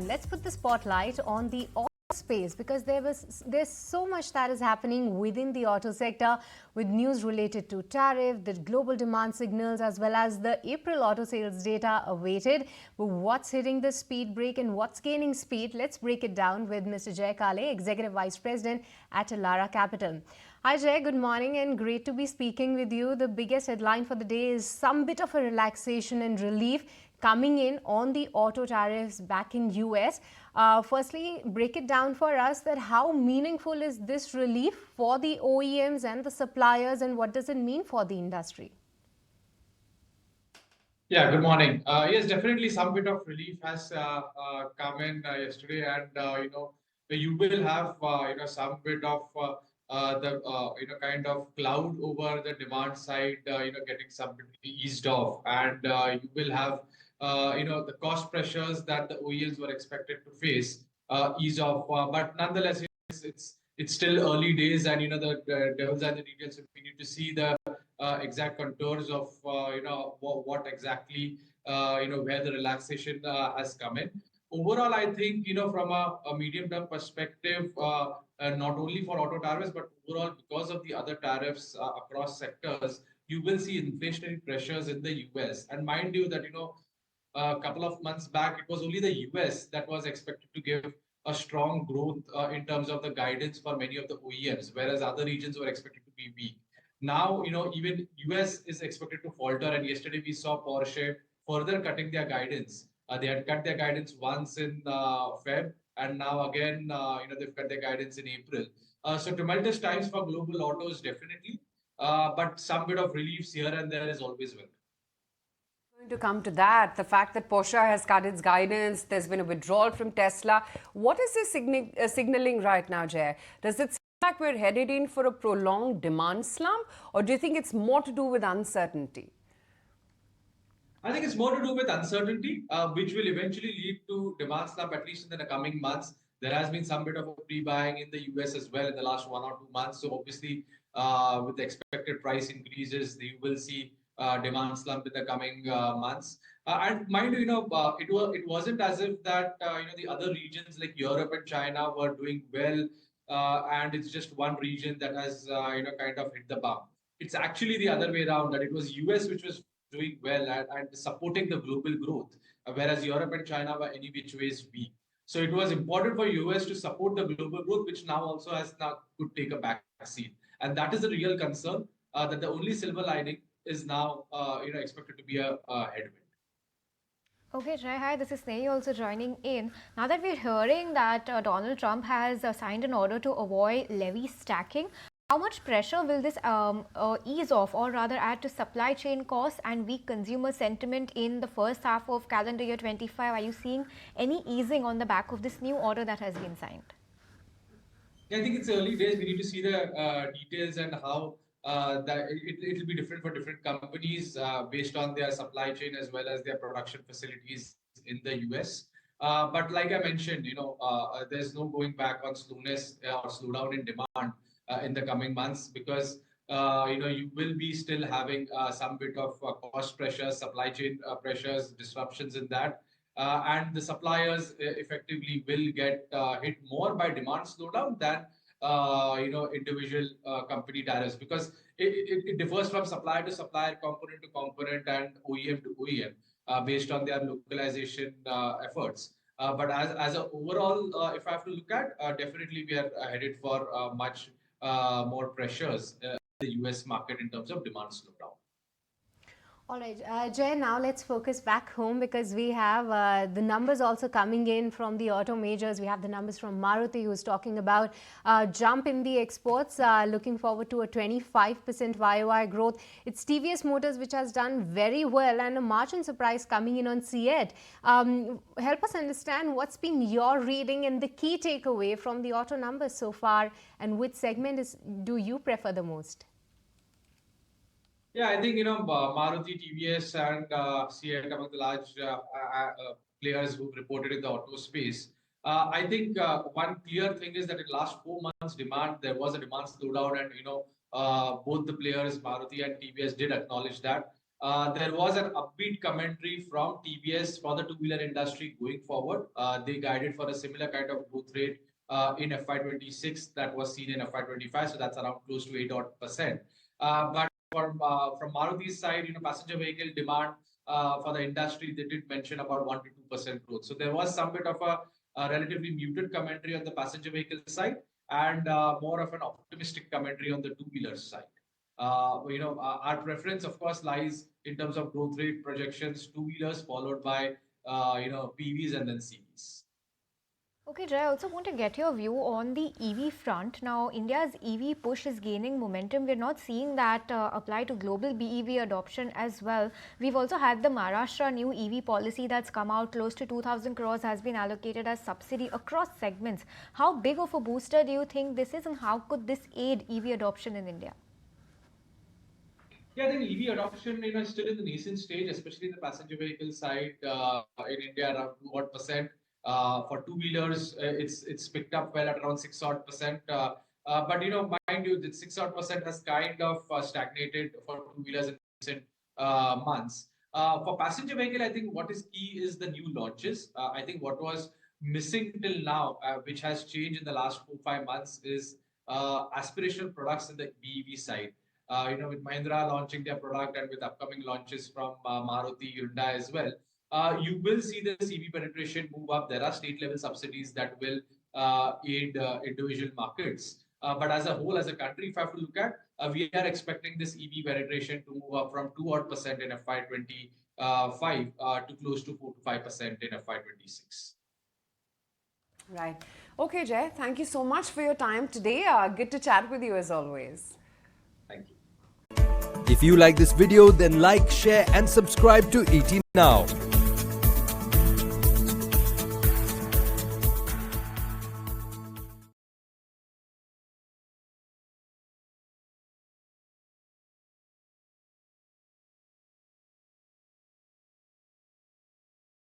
Let's put the spotlight on the auto space because there's so much that is happening within the auto sector with news related to tariff, the global demand signals, as well as the April auto sales data awaited. But what's hitting the speed break and what's gaining speed? Let's break it down with Mr. Kale, Executive Vice President at Elara Capital. Hi Jay, good morning and great to be speaking with you. The biggest headline for the day is some bit of a relaxation and relief coming in on the auto tariffs back in US. Firstly, break it down for us that how meaningful is this relief for the OEMs and the suppliers, and what does it mean for the industry? Yeah, good morning. Yes, definitely some bit of relief has come in yesterday, and you will have some bit of the kind of cloud over the demand side, getting some bit eased off, and you will have the cost pressures that the OEMs were expected to face ease off. But nonetheless, it's still early days, and the devils are in the details. So we need to see the exact contours of what exactly where the relaxation has come in. Overall, I think from a medium-term perspective, not only for auto tariffs but overall because of the other tariffs across sectors, you will see inflationary pressures in the US. And mind you that a couple of months back, it was only the US that was expected to give a strong growth in terms of the guidance for many of the OEMs, whereas other regions were expected to be weak. Now, even US is expected to falter, and yesterday we saw Porsche further cutting their guidance. They had cut their guidance once in Feb, and now again, they've cut their guidance in April. So tumultuous times for global autos, definitely, but some bit of reliefs here and there is always welcome. Going to come to that, the fact that Porsche has cut its guidance, there's been a withdrawal from Tesla. What is this signaling right now, Jay? Does it seem like we're headed in for a prolonged demand slump, or do you think it's more to do with uncertainty? I think it's more to do with uncertainty, which will eventually lead to demand slump, at least in the coming months. There has been some bit of a pre-buying in the US as well in the last 1 or 2 months. So obviously, with the expected price increases, you will see demand slump in the coming months. And mind you, it wasn't as if that the other regions like Europe and China were doing well, and it's just one region that has kind of hit the bump. It's actually the other way around, that it was US which was doing well and supporting the global growth, whereas Europe and China were any which ways weak. So it was important for US to support the global growth, which now also has now could take a back seat, and that is the real concern. That the only silver lining is now expected to be a headwind. Okay, Jai, hi, this is Snehi also joining in. Now that we're hearing that Donald Trump has signed an order to avoid levy stacking, how much pressure will this ease off, or rather add to supply chain costs and weak consumer sentiment in the first half of calendar year 25? Are you seeing any easing on the back of this new order that has been signed? Yeah, I think it's early days. We need to see the details and how that it'll be different for different companies based on their supply chain as well as their production facilities in the US. But like I mentioned, there's no going back on slowness or slowdown in demand in the coming months, because you will be still having some bit of cost pressures, supply chain pressures, disruptions in that. And the suppliers effectively will get hit more by demand slowdown than individual company tariffs, because it differs from supplier to supplier, component to component, and OEM to OEM based on their localization efforts. But as a overall, if I have to look at, definitely we are headed for much more pressures in the US market in terms of demand slowdown. All right, Jay, now let's focus back home because we have the numbers also coming in from the auto majors. We have the numbers from Maruti, who's talking about jump in the exports, looking forward to a 25% YOY growth. It's TVS Motors which has done very well, and a margin surprise coming in on CEAT. Help us understand what's been your reading and the key takeaway from the auto numbers so far, and which segment do you prefer the most? Yeah, I think Maruti, TVS, and CEAT among the large players who've reported in the auto space. I think one clear thing is that in last 4 months, there was a demand slowdown, and both the players, Maruti and TVS, did acknowledge that. there was an upbeat commentary from TBS for the two-wheeler industry going forward. They guided for a similar kind of growth rate in FY26 that was seen in FY25, so that's around close to 8%. But from Maruti's side, passenger vehicle demand for the industry, they did mention about 1 to 2% growth. So there was some bit of a relatively muted commentary on the passenger vehicle side and more of an optimistic commentary on the two-wheeler side. Our preference, of course, lies in terms of growth rate projections, two-wheelers followed by, PVs and then CVs. Okay, Jay, I also want to get your view on the EV front. Now, India's EV push is gaining momentum. We're not seeing that apply to global BEV adoption as well. We've also had the Maharashtra new EV policy that's come out. Close to 2,000 crores has been allocated as subsidy across segments. How big of a booster do you think this is, and how could this aid EV adoption in India? Yeah, I think EV adoption, is still in the nascent stage, especially in the passenger vehicle side in India, around 2% for two-wheelers, it's picked up well at around 6%. But mind you, the 6% has kind of stagnated for two-wheelers in recent months. For passenger vehicle, I think what is key is the new launches. I think what was missing till now, which has changed in the last 4-5 months, is aspirational products in the BEV side. With Mahindra launching their product and with upcoming launches from Maruti, Hyundai as well, you will see the EV penetration move up. There are state-level subsidies that will aid individual markets. But as a whole, as a country, if I have to look at, we are expecting this EV penetration to move up from 2% in FY25 to close to 4 to 5% in FY26. Right. Okay, Jay, thank you so much for your time today. Good to chat with you as always. Thank you. If you like this video, then like, share and subscribe to ET Now.